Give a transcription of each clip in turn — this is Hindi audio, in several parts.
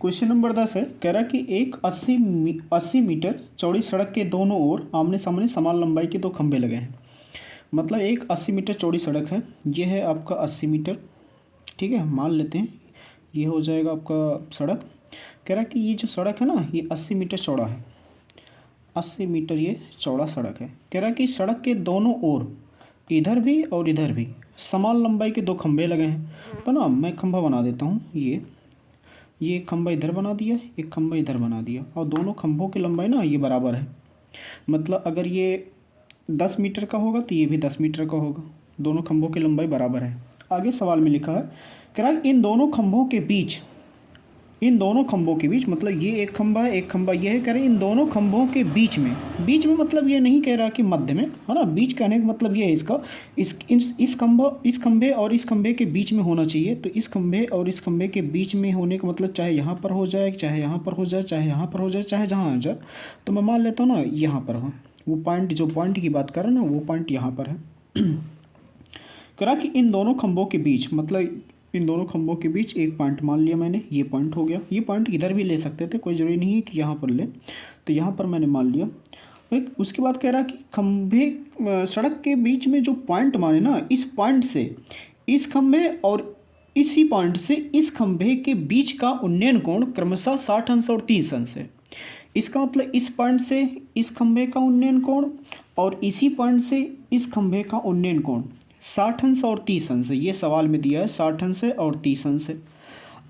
क्वेश्चन नंबर 10 है, कह रहा कि एक 80 मीटर चौड़ी सड़क के दोनों ओर आमने सामने समान लंबाई के दो खंभे लगे हैं। मतलब एक 80 मीटर चौड़ी सड़क है, ये है आपका 80 मीटर, ठीक है, मान लेते हैं ये हो जाएगा आपका सड़क। कह रहा कि ये जो सड़क है ना, ये 80 मीटर चौड़ा है, 80 मीटर ये चौड़ा सड़क है। कह रहा कि सड़क के दोनों ओर इधर भी और इधर भी समान लंबाई के दो खंभे लगे हैं। तो ना मैं खंभा बना देता हूँ, ये एक खंभा इधर बना दिया, एक खंभा इधर बना दिया, और दोनों खंभों की लंबाई ना ये बराबर है। मतलब अगर ये 10 मीटर का होगा तो ये भी 10 मीटर का होगा, दोनों खंभों की लंबाई बराबर है। आगे सवाल में लिखा है, कह रहा है इन दोनों खंभों के बीच मतलब ये एक खंभा है, एक खंभा ये है, कह रहे इन दोनों खंभों के बीच में मतलब ये नहीं कह रहा कि मध्य में, है ना, बीच कहने का मतलब ये है इसका, इस खंभे और इस खंभे के बीच में होना चाहिए। तो इस खंभे और इस खंभे के बीच में होने का मतलब चाहे यहाँ पर हो जाए, चाहे यहाँ पर हो जाए, चाहे यहाँ पर हो जाए, चाहे जहाँ हो जाए। तो मैं मान लेता हूँ ना यहाँ पर हो, वो पॉइंट जो पॉइंट की बात कर रहे हैं ना, वो पॉइंट यहाँ पर है। कह रहा कि इन दोनों खंभों के बीच मतलब इन दोनों खंभों के बीच एक पॉइंट मान लिया मैंने, ये पॉइंट हो गया। ये पॉइंट इधर भी ले सकते थे, कोई ज़रूरी नहीं है कि यहाँ पर ले, तो यहाँ पर मैंने मान लिया। एक उसके बाद कह रहा कि खंभे सड़क के बीच में जो पॉइंट माने ना, इस पॉइंट से इस खंभे और इसी पॉइंट से इस खंभे के बीच का उन्नयन कोण क्रमशः 60 अंश और 30 अंश है। इसका मतलब इस पॉइंट से इस खंभे का उन्नयन कोण और इसी पॉइंट से इस खंभे का उन्नयन कोण 60 अंश और 30 अंश है। ये सवाल में दिया है 60 अंश है और 30 अंश है।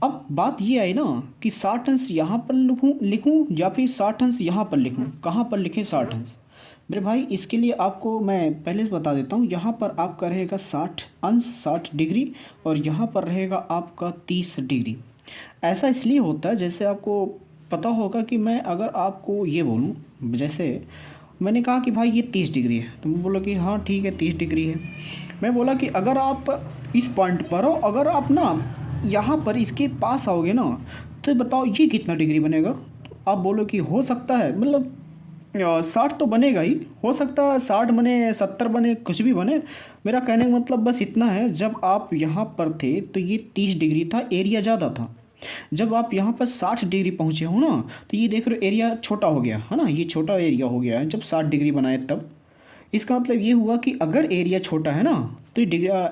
अब बात ये आई ना कि 60 अंश यहाँ पर लिखूँ या फिर 60 अंश यहाँ पर लिखूँ, कहाँ पर लिखें 60 अंश। मेरे भाई इसके लिए आपको मैं पहले से बता देता हूँ, यहाँ पर आपका रहेगा 60 अंश 60 डिग्री और यहाँ पर रहेगा आपका 30 डिग्री। ऐसा इसलिए होता है, जैसे आपको पता होगा कि मैं अगर आपको ये बोलूँ, जैसे मैंने कहा कि भाई ये 30 डिग्री है, तो मैं बोला कि हाँ ठीक है 30 डिग्री है। मैं बोला कि अगर आप इस पॉइंट पर हो, अगर आप ना यहाँ पर इसके पास आओगे ना, तो बताओ ये कितना डिग्री बनेगा। तो आप बोलो कि हो सकता है मतलब 60 तो बनेगा ही, हो सकता है 60 बने, 70 बने, कुछ भी बने। मेरा कहने का मतलब बस इतना है, जब आप यहाँ पर थे तो ये 30 डिग्री था, एरिया ज़्यादा था। जब आप यहाँ पर 60 डिग्री पहुँचे हो ना, तो ये देख रहे हो एरिया छोटा हो गया है ना, ये छोटा एरिया हो गया है जब 60 डिग्री बनाए तब। इसका मतलब ये हुआ कि अगर एरिया छोटा है ना, तो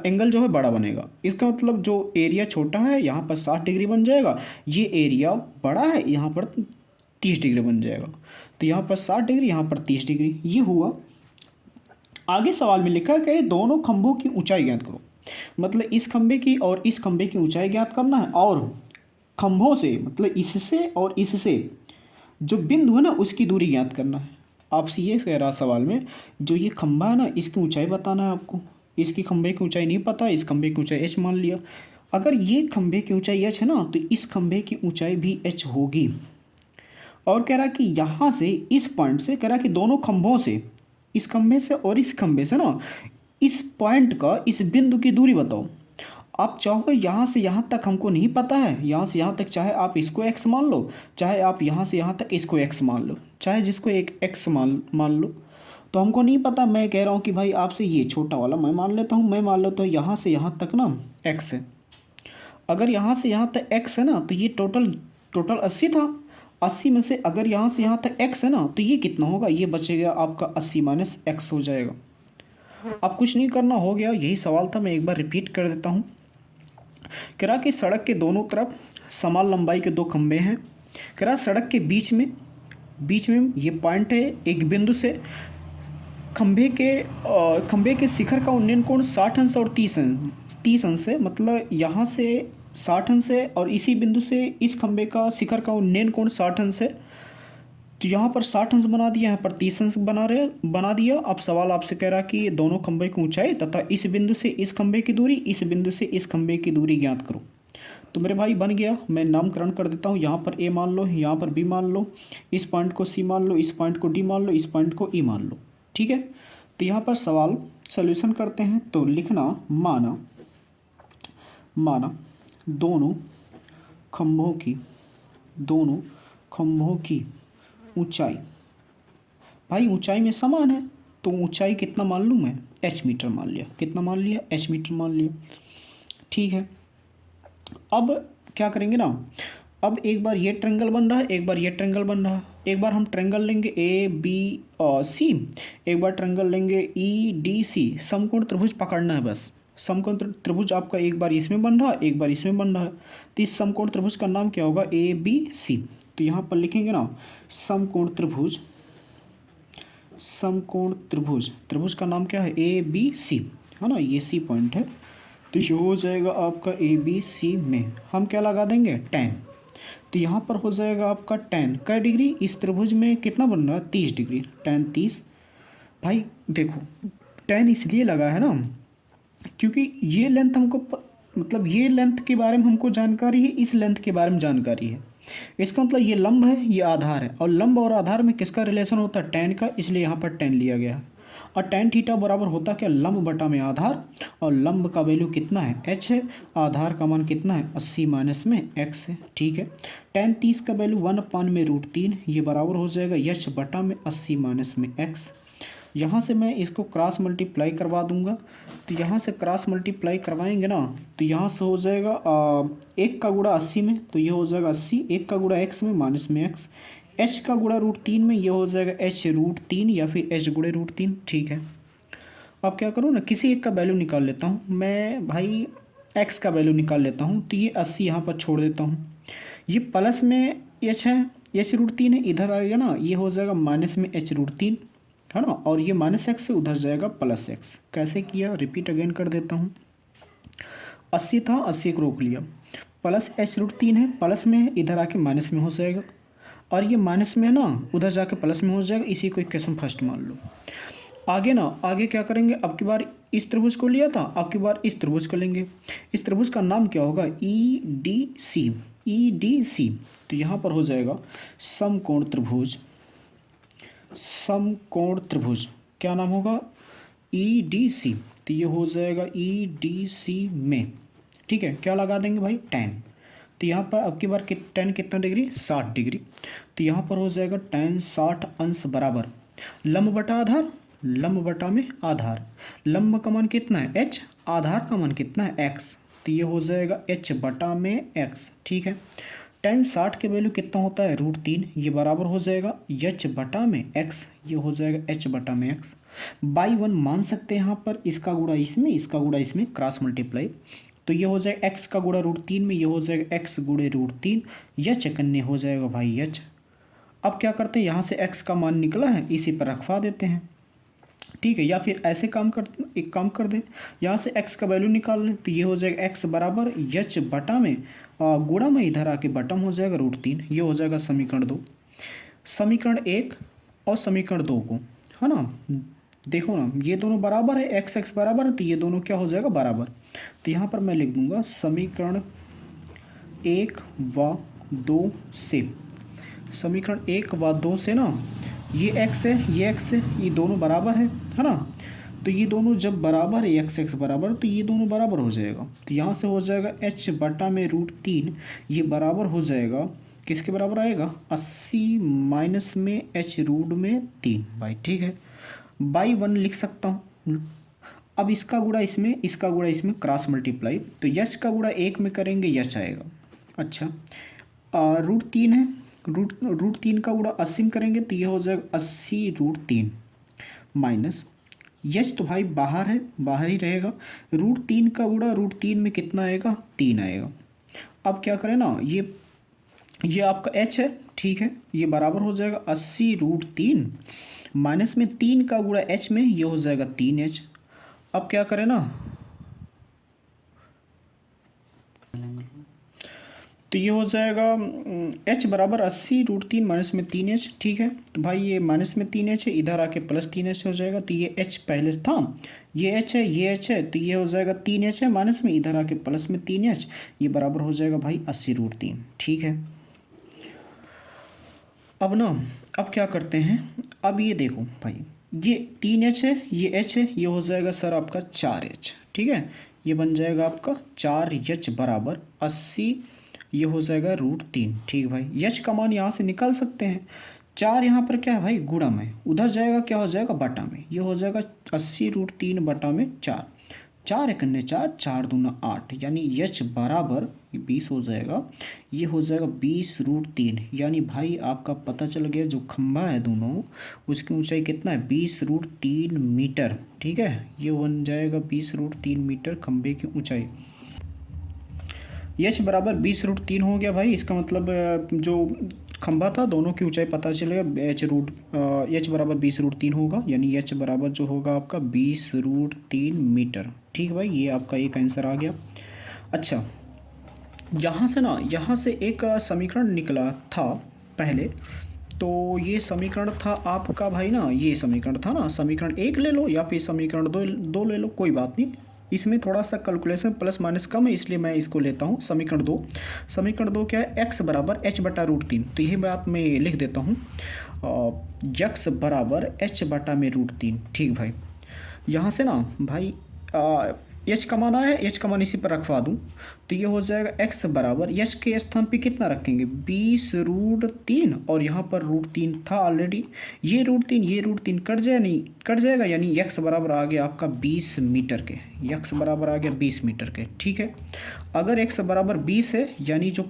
एंगल जो है बड़ा बनेगा। इसका मतलब जो एरिया छोटा है यहाँ पर 60 डिग्री बन जाएगा, ये एरिया बड़ा है यहाँ पर 30 डिग्री बन जाएगा। तो यहाँ पर 60 डिग्री, यहाँ पर 30 डिग्री, ये हुआ। आगे सवाल में लिखा है कि दोनों खंभों की ऊंचाई ज्ञात करो। मतलब इस खंभे की और इस खंभे की ऊंचाई ज्ञात करना है, और खंभों से मतलब इससे और इससे जो बिंदु है ना उसकी दूरी ज्ञात करना है। आपसे ये कह रहा सवाल में, जो ये खंभा है ना इसकी ऊंचाई बताना है आपको। इसकी खंभे की ऊंचाई नहीं पता, इस खंभे की ऊंचाई h मान लिया। अगर ये खंभे की ऊंचाई h है ना, तो इस खंभे की ऊंचाई भी h होगी। और कह रहा कि यहाँ से इस पॉइंट से, कह रहा कि दोनों खंभों से, इस खंभे से और इस खंभे से ना, इस पॉइंट का इस बिंदु की दूरी बताओ। आप चाहो यहाँ से यहाँ तक हमको नहीं पता है, यहाँ से यहाँ तक चाहे आप इसको x मान लो, चाहे आप यहाँ से यहाँ तक इसको x मान लो, चाहे जिसको एक x मान लो, तो हमको नहीं पता। मैं कह रहा हूँ कि भाई आपसे ये छोटा वाला मैं मान लेता हूँ, मैं मान लेता हूँ यहाँ से यहाँ तक ना x है। अगर यहाँ से यहाँ तक x है ना, तो ये टोटल 80 था। 80 में से अगर यहाँ से यहाँ तक x है ना, तो ये कितना होगा, ये बचेगा आपका 80 माइनस x हो जाएगा। अब कुछ नहीं करना, हो गया, यही सवाल था। मैं एक बार रिपीट कर देता हूँ। कह रहा कि सड़क के दोनों तरफ समान लंबाई के दो खंभे हैं। कह रहा सड़क के बीच में ये पॉइंट है, एक बिंदु से खंभे के शिखर का उन्नयन कोण 60 अंश और 30 अंश है। मतलब यहाँ से 60 अंश है और इसी बिंदु से इस खंभे का शिखर का उन्नयन कोण 60 अंश है। तो यहाँ पर 60 अंश बना दिया, यहाँ पर 30 अंश बना दिया। अब सवाल आपसे कह रहा कि दोनों खंभे की ऊंचाई तथा इस बिंदु से इस खंभे की दूरी, इस बिंदु से इस खंभे की दूरी ज्ञात करो। तो मेरे भाई बन गया। मैं नामकरण कर देता हूँ। यहाँ पर ए मान लो, यहाँ पर बी मान लो, इस पॉइंट को सी मान लो, इस पॉइंट को डी मान लो, इस पॉइंट को ई मान लो। ठीक है, तो यहाँ पर सवाल सोल्यूशन करते हैं। तो लिखना, माना दोनों खंभों की ऊंचाई, भाई ऊंचाई में समान है, तो ऊंचाई कितना मान लूँ मैं, h मीटर मान लिया। कितना मान लिया, h मीटर मान लिया। ठीक है, अब क्या करेंगे ना, अब एक बार ये ट्रायंगल बन रहा है, एक बार ये ट्रायंगल बन रहा है। एक बार हम ट्रायंगल लेंगे ए बी और सी, एक बार ट्रायंगल लेंगे ई डी सी। समकोण त्रिभुज पकड़ना है बस। समकोण त्रिभुज आपका एक बार इसमें बन रहा है, एक बार इसमें बन रहा है। तो इस समकोण त्रिभुज का नाम क्या होगा? A B C. तो यहाँ पर लिखेंगे ना समकोण त्रिभुज, समकोण त्रिभुज, त्रिभुज का नाम क्या है? ए बी सी, है ना, ये सी पॉइंट है। तो ये हो जाएगा आपका ए बी सी में हम क्या लगा देंगे? tan। तो यहाँ पर हो जाएगा आपका tan कै डिग्री? इस त्रिभुज में कितना बन रहा है? 30 डिग्री, tan 30। भाई देखो tan इसलिए लगा है ना क्योंकि ये लेंथ हमको मतलब ये लेंथ के बारे में हमको जानकारी है, इस लेंथ के बारे में जानकारी है। इसका मतलब ये लंब है, ये आधार है, और लंब और आधार में किसका रिलेशन होता है? tan का, इसलिए यहाँ पर tan लिया गया है। और tan थीटा बराबर होता क्या? लंब बटा में आधार, और लंब का वैल्यू कितना है? h है, आधार का मान कितना है? 80 माइनस में x है, ठीक है। tan 30 का वैल्यू 1/√3, ये बराबर हो जाएगा h बटा में 80 माइनस में x। यहाँ से मैं इसको क्रॉस मल्टीप्लाई करवा दूंगा। तो यहाँ से क्रॉस मल्टीप्लाई करवाएंगे ना तो यहाँ से हो जाएगा 1 का गुणा 80 में, तो ये हो जाएगा 80, 1 का गुणा x में माइनस में x, h का गुणा √3 में, ये हो जाएगा h√3 या फिर h गुणे √3, ठीक है। अब क्या करूँ ना, किसी एक का वैल्यू निकाल लेता हूँ मैं भाई, x का वैल्यू निकाल लेता हूँ। तो ये 80 यहाँ पर छोड़ देता हूँ, ये प्लस में h है, h√3 है, इधर आएगा ना, ये हो जाएगा माइनस में h√3, है ना, और ये माइनस एक्स से उधर जाएगा प्लस एक्स। कैसे किया? रिपीट अगेन कर देता हूँ। 80 था, 80 को रोक लिया, प्लस h√3 है, प्लस में है, इधर आके माइनस में हो जाएगा, और ये माइनस में है ना, उधर जाके प्लस में हो जाएगा। इसी को इक्वेशन फर्स्ट मान लो। आगे ना, आगे क्या करेंगे? अब की बार इस त्रिभुज को लिया था, अब की बार इस त्रिभुज को लेंगे। इस त्रिभुज का नाम क्या होगा? E D C, E D C. तो यहाँ पर हो जाएगा समकोण त्रिभुज, समकोण त्रिभुज क्या नाम होगा? E D C. तो ये हो जाएगा ई डी सी में, ठीक है। क्या लगा देंगे भाई? tan। तो यहाँ पर अब की बार tan कितना डिग्री? 60 डिग्री। तो यहाँ पर हो जाएगा tan 60 अंश बराबर लंब बटा आधार, लंब बटा में आधार। लंब का मान कितना है? h, आधार का मान कितना है? x। तो ये हो जाएगा h बटा में x, ठीक है। tan 60 के वैल्यू कितना होता है? √3, ये बराबर हो जाएगा h बटा में x, ये हो जाएगा h बटा में x। बाई 1 मान सकते हैं यहाँ पर, इसका गुणा इसमें, इसका गुणा इसमें, क्रॉस मल्टीप्लाई। तो ये हो जाएगा x का गुणा √3 में, ये हो जाएगा x गुणे √3, h कन्ने हो जाएगा भाई h। अब क्या करते हैं? यहाँ से x का मान निकला है, इसी पर रखवा देते हैं, ठीक है। या फिर ऐसे एक काम कर दें, यहाँ से x का वैल्यू निकाल लें। तो ये हो जाएगा x बराबर h बटा में गुणा में इधर आके बटम हो जाएगा √3, ये हो जाएगा समीकरण 2। समीकरण 1 और समीकरण 2 को, है ना, देखो ना, ये दोनों बराबर है, x बराबर है, तो ये दोनों क्या हो जाएगा? बराबर। तो यहाँ पर मैं लिख दूंगा समीकरण 1 व 2 से, समीकरण 1 व 2 से ना, ये x है, ये x है, ये दोनों बराबर है ना। तो ये दोनों जब बराबर है, x बराबर, तो ये दोनों बराबर हो जाएगा। तो यहाँ से हो जाएगा h बटा में √3, ये बराबर हो जाएगा, किसके बराबर आएगा? 80 माइनस में h रूट में 3 भाई, ठीक है। बाई 1 लिख सकता हूँ। अब इसका गुणा इसमें, इसका गुणा इसमें, क्रॉस मल्टीप्लाई। तो यश का गुणा 1 में करेंगे, यश आएगा। अच्छा, √3 है, √3 का गुणा 80 में करेंगे, तो ये हो जाएगा 80√3 माइनस यश, तो भाई बाहर है, बाहर ही रहेगा। √3 का गुणा √3 में कितना आएगा? 3 आएगा। अब क्या करें ना, ये आपका h है, ठीक है, ये बराबर हो जाएगा 80√3 माइनस में 3 का गुणा h में, ये हो जाएगा 3h। अब क्या करें ना, तो ये हो जाएगा h बराबर 80√3 माइनस में 3h, ठीक है। तो भाई ये माइनस में 3h है, इधर आके प्लस 3h हो जाएगा। तो ये h पहले था, ये h है, ये h है, तो ये हो जाएगा 3h है माइनस में, इधर आके प्लस में 3h, ये बराबर हो जाएगा भाई 80√3, ठीक है। अब ना, अब क्या करते हैं, अब ये देखो भाई, ये 3h है, ये h है, ये हो जाएगा सर आपका 4h, ठीक है। ये बन जाएगा आपका 4h बराबर 80, ये हो जाएगा √3, ठीक भाई। यच का मान यहाँ से निकाल सकते हैं। 4 यहाँ पर क्या है भाई? गुणा में, उधर जाएगा क्या हो जाएगा? बटा में, ये हो जाएगा 80√3 बटा में 4। 4 एक अन्य 4, 4 दूना 8, यानी h बराबर ये 20 हो जाएगा, ये हो जाएगा 20√3। यानी भाई आपका पता चल गया जो खंभा है दोनों, उसकी ऊंचाई कितना है, 20√3 मीटर। ठीक है, ये बन जाएगा 20√3 मीटर खंभे की ऊंचाई। एच बराबर 20√3 हो गया भाई। इसका मतलब जो खंभा था दोनों की ऊंचाई पता चलेगा, एच बराबर 20√3 होगा, यानी एच बराबर जो होगा आपका 20√3 मीटर। ठीक भाई, ये आपका एक आंसर आ गया। अच्छा, यहाँ से एक समीकरण निकला था पहले, तो ये समीकरण था आपका भाई ना, ये समीकरण था ना, समीकरण 1 ले लो या फिर समीकरण 2 ले लो, कोई बात नहीं। इसमें थोड़ा सा कैलकुलेशन प्लस माइनस कम है, इसलिए मैं इसको लेता हूँ समीकरण 2। समीकरण 2 क्या है, x बराबर h/√3। तो यही बात मैं लिख देता हूँ, x बराबर h/√3। ठीक भाई, यहाँ से ना भाई एच का मान आया है, एच का मान इसी पर रखवा दूँ तो ये हो जाएगा x बराबर, एच के स्थान पे कितना रखेंगे, 20√3, और यहाँ पर √3 था ऑलरेडी, ये √3 कट जाए, नहीं कट जाएगा, यानी x बराबर आ गया आपका 20 मीटर के, x बराबर आ गया 20 मीटर के। ठीक है, अगर x बराबर 20 है, यानी जो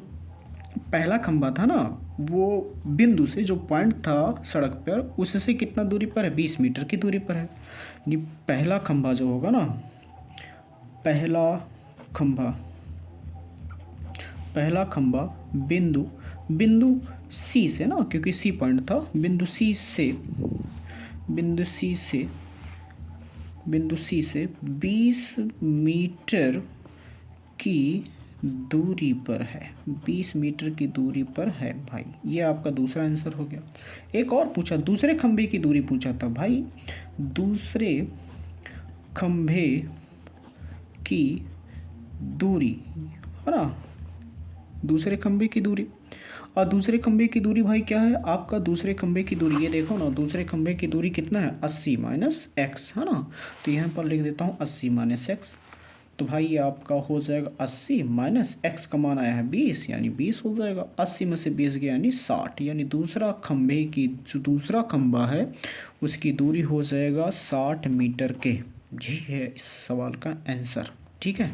पहला खंभा था ना, वो बिंदु से जो पॉइंट था सड़क पर, उससे कितना दूरी पर है, 20 मीटर की दूरी पर है। यानी पहला खंभा जो होगा ना, पहला खंभा बिंदु सी से ना, क्योंकि सी पॉइंट था, बिंदु सी से 20 मीटर की दूरी पर है, 20 मीटर की दूरी पर है भाई। ये आपका दूसरा आंसर हो गया। एक और पूछा, दूसरे खंभे की दूरी पूछा था भाई, दूसरे खंभे की दूरी है ना, दूसरे खंभे की दूरी, और दूसरे खंभे की दूरी भाई क्या है आपका, दूसरे खंभे की दूरी ये देखो ना, दूसरे खंभे की दूरी कितना है, 80 माइनस एक्स, है ना। तो यहाँ पर लिख देता हूँ 80 माइनस एक्स। तो भाई ये आपका हो जाएगा 80 माइनस एक्स का मान आया है 20, यानी 20 हो जाएगा। 80 में से 20 गया यानी 60, यानी दूसरा खंभे की जो दूसरा खंभा है उसकी दूरी हो जाएगा 60 मीटर के। ये है इस सवाल का आंसर। ठीक है।